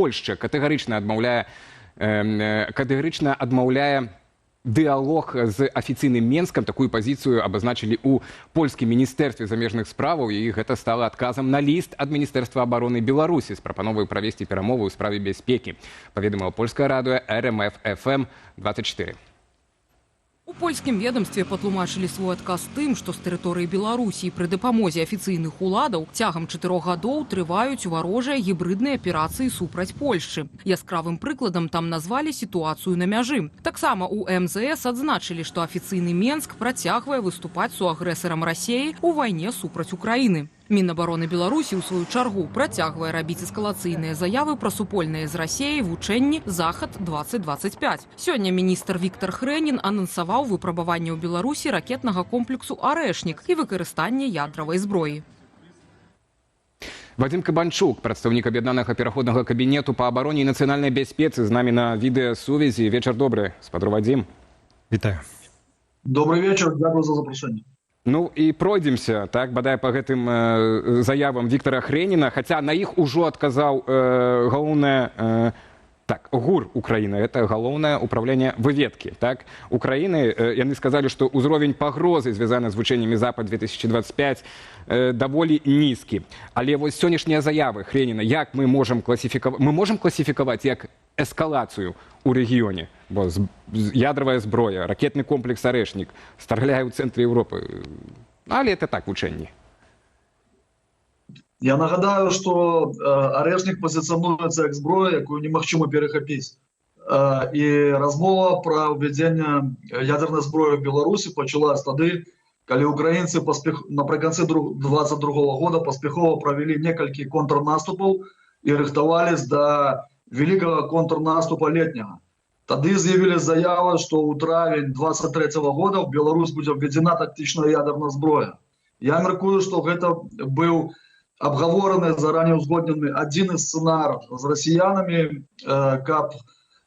Польшча катэгарычна адмаўляе дыалог з афіцыйным Менскам. Такую пазіцыю абазначылі ў польскім міністэрстве замежных справаў, і гэта стала адказам на ліст ад Міністэрства абароны Беларусі з прапановай правесці перамовы ў справе бяспекі, паведаміла польскае радыё РМФ-ФМ-24. У польскім ведомстве патлумачылі свой адказ тым, што з тэрыторыі Беларусі пры дапамозе афіцыйных уладаў цягам 4 гадоў трываюць варожыя гібрыдныя аперацыі супраць Польшчы. Яскравым прыкладам там назвалі сітуацыю на мяжы. Таксама у МЗС адзначылі, што афіцыйны Менск працягвае выступаць суагрэсарам Расіі ў вайне супраць Украіны. Мінабароны Беларусі, у сваю чаргу, працягвае рабіць эскалацыйныя заявы пра супольныя з Расіяй вучэнні «Захад-2025». Сёння міністр Віктор Хрэнін анансаваў выпрабаванне ў Беларусі ракетнага комплексу «Арэшнік» і выкарыстанне ядравай зброі. Вадзім Кабанчук, прадстаўнік аб'яднанага пераходнага кабінету па абароне і нацыянальнай бяспецы, з намі на відэасувязі. Вечар добры, спадар Вадзім. Вітаю. Добрый вечер, дякую за запрошение. Ну і пройдземся, так, бадай па гэтым заявам Віктора Хрэніна, хаця на іх ужо адказаў галоўнае ГУР Украіны, это галоўнае управленне выведкі, так, Украіны. Яны сказалі, што ўзровень пагрозы, звязаны з вучэннямі Запад-2025, даволі нізкі. Але вось сённяшнія заявы Хрэніна, як мы можам класіфікаваць як эскалацыю ў рэгіёне, бо ядравая зброя, ракетны комплекс «Арэшнік» страляе ў цэнтры Еўропы. Але это так, вучэнні. Я нагадаю, что «Арэшнік» позиционуется как зброя, якую немагчыма перахапіць. І размова про ўвядзенне ядерной зброі в Беларуси пачалась тады, калі украінцы напрыканцы 2022 года паспяхова правялі некалькі контрнаступаў і рыхтавались до великого контрнаступа летняга. Тады з'явілись заявы, што ў травень 2023 года в Беларусь будзе введена тактычная ядерная зброя. Я мяркую, што гэта быў обговораны, заранее узгоднены один из сценар з расіянамі, каб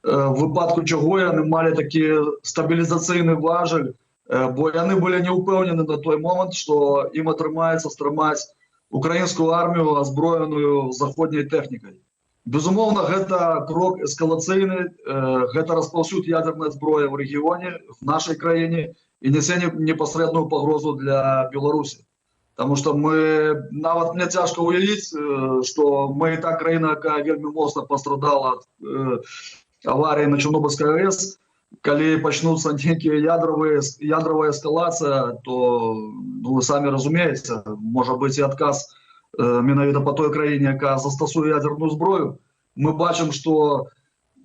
в выпадку чаго яны малі такі стабілізацыйны важель, бо яны былі не ўпэўнены на той момант, што ім атрымаецца стрымаць украінскую армію, азброеную заходняй тэхнікай. Безумоўна, гэта крок эскалацыйны, гэта распаўсюд ядернай зброі ў рэгіёне, в нашай краіне, і нясе непасрэдную пагрозу для Беларусі. Потому что нават мне цяжка уявіць, што мы і так краіна, якая вельмі моцна пастрадала ад аварыі на Чорнобыльскай АЭС, калі пачнуцца нейкія ядравая эскалацыя, то вы самі разумееце, можа быць і адказ менавіта по той краіне, якая застасуе ядерную зброю. Мы бачым, што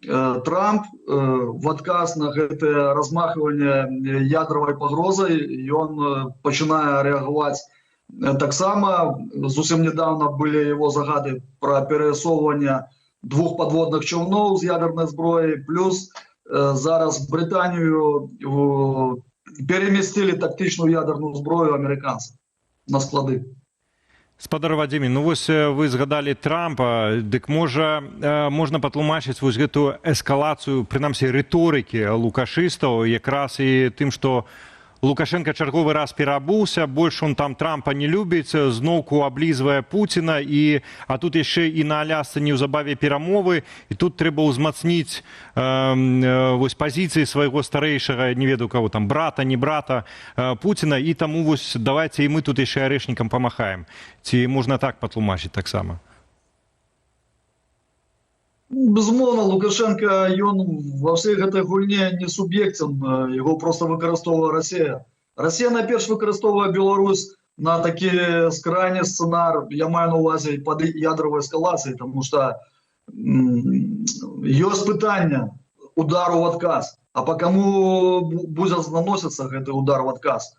Трамп в адказ на гэтае размахванне ядравай пагрозай, ён пачынае рэагаваць таксама. Зусім недавно былі его загады про перасоўванне 2 подводных човнов з ядерной зброей, плюс зараз Британію переместили тактичную ядерную зброю американцам на склады. Спадар Вадзіме, ну вось вы згадалі Трампа, дык можна патлумачыць вось гэту эскалацыю, прынамсі рыторыкі лукашыстаў, якраз і тым, што Лукашенко чарговы раз перабыўся, больш он там Трампа не любіць, зноўку аблізвае Пуціна, а тут яшчэ і на Алясцы неўзабаве перамовы, і тут трэба ўзмацніць вось пазіцыі свайго старэйшага, не ведаю каго там, брата, не брата Пуціна, і таму вось давайце і мы тут яшчэ Арэшнікам памахаем. Ці можна так патлумачыць таксама? Безумоўна, Лукашенко, ён ва ўсёй гэтай гульне не суб'ектен, яго просто выкарыстоўвае Расія. Расія найперш выкарыстоўвае Беларусь на такі скрайні сцэнар, я маю на ўвазе пад ядравай эскалацыі, тому што ёсць пытанне удару ў адказ. А па каму будзе наносіцца гэты удар в адказ?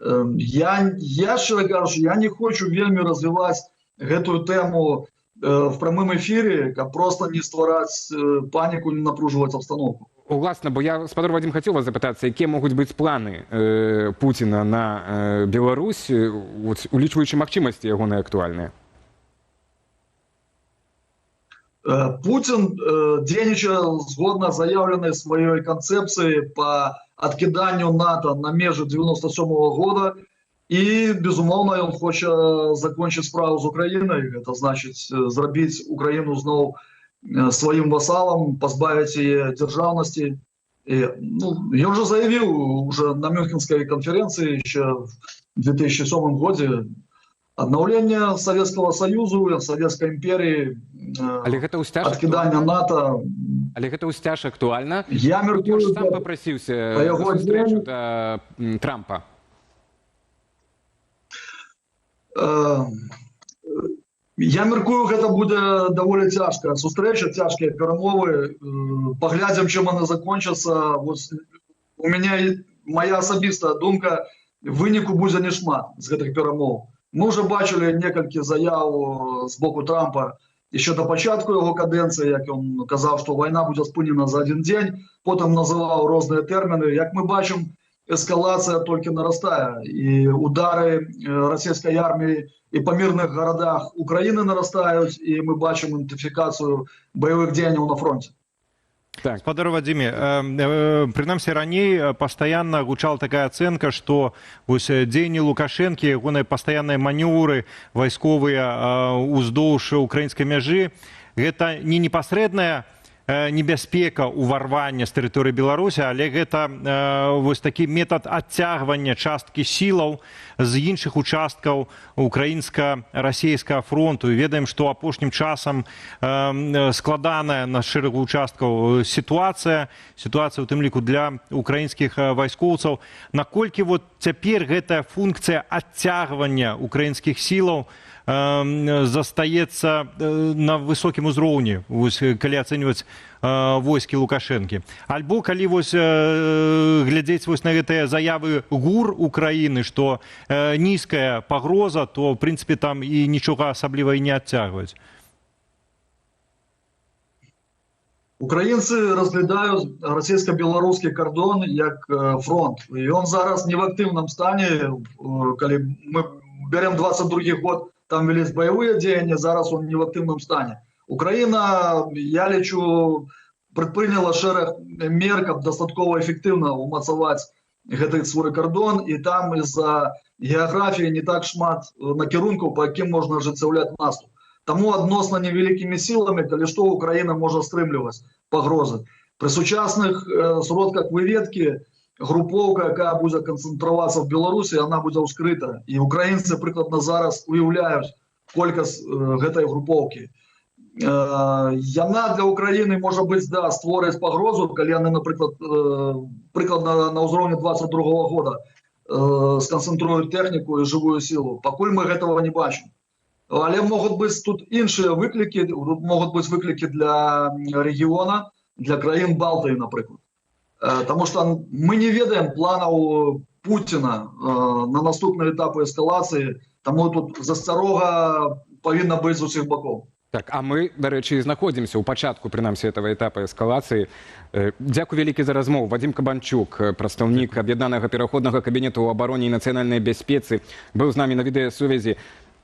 Я шчыра кажучы, я не хочу вельмі развіваць гэтую тэму в прямым эфире, каб просто не ствараць паніку, не напружваць абстаноўку. Уласна, бо я, спадар Вадзім, хацеў вас запытацца, якія могуць быць планы Пуціна на Беларусь, улічваючы магчымасці ягоныя актуальныя? Путин дзейнічае згодна заявленай сваёй канцэпцыі па адкіданню НАТО на межы 97 года, і, безумоўна, ён хоча закончыць справу з Украінай, гэта значыць зрабіць Украіну зноў своим вассалам, позбавить ее державности. И, ну, я уже заявил уже на Мюнхенской конференции еще в 2007 году, обновление Советского Союза, Советской империи, Але гэта ўсцяж откидание НАТО. Але гэта ўсцяж актуальна. Я Ён мяркую, ж сам да, папрасіўся па яго на сустрэчу дзеянню. да Трампа. Я мяркую, гэта будзе даволі цяжкая сустрэча, цяжкія перамовы. Паглядзім, чым яны закончацца. У мяне моя асабістая думка, выніку будзе не шмат з гэтых перамоў. Мы уже бачили некалькі заяў з боку Трампа еще до пачатку його каденції, як він казав, що війна буде спинена за один день, потім називав різні терміни. Як ми бачимо, ескалація тільки наростає, і удари російської армії і по мирних городах України наростають, і ми бачимо інтенсифікацію бойових дій на фронті. Так. Спадар Вадиме, прынамсі раней пастаянна гучала такая ацэнка, што дзеянні Лукашэнкі, ягоныя пастаянныя манеўры вайсковыя ўздоўж украінскай мяжы, гэта не непасрэдная небяспека ўварвання з тэрыторыі Беларусі, але гэта вось такі метад адцягвання часткі сілаў з іншых участкаў украінска-расійскага фронту. І ведаем, што апошнім часам складаная на шэрагу участкаў сітуацыя у тым ліку для украінскіх вайскоўцаў. Наколькі вот цяпер гэтая функцыя адцягвання украінскіх сілаў застаецца на высокім узроўні, калі ацэньваць войскі Лукашэнкі. Альбо калі глядзець на гэтыя заявы ГУР Украіны, што нізкая пагроза, то, в прынцыпе, там і нічога асабліва і не адцягваць. Украінцы разглядаюць расійска-беларускі кордон як фронт. І ён зараз не в актыўным стане, калі мы берем 22 год, там велись боевые деяния, зараз он не в активном стане. Украина, я лечу, предприняла шерах мер, каб достатково эффективно умацаваць гэты свой кордон, и там из-за географии не так шмат накірункаў, по яким можна ажыццяўляць наступ. Тому адносна невеликими силами, калі што, Украина можа стрымліваць пагрозы. При сучасных сродках выведкі групоўка, якая будзе канцэнтравацца в Беларусі, она будзе ўскрыта. І украінцы прыкладна зараз уяўляюць колькасць гэтай групоўкі. Яна для Украіны можа быць, да, створыць пагрозу, калі яны, напрыклад, прыкладна на ўзроўні 22 года сканцэнтруюць тэхніку і жывую сілу. Пакуль мы гэтага не бачым. Але могуць быць тут іншыя выклікі, могуць быць выклікі для рэгіёна, для краін Балтыі, напрыклад. Потому что мы не ведаем планаў Путина на наступные этапы эскалации, тому тут засцярога павінна быць з усіх бакоў. Так, а мы, до речі, знаходзімся ў пачатку, прынамсі, этого этапа эскалацыі. Дзякуй вялікі за размову. Вадим Кабанчук, прадстаўнік Аб'яднанага пераходнага кабінету ў абароне і нацыянальнай бяспецы, быў з намі на відэасувязі.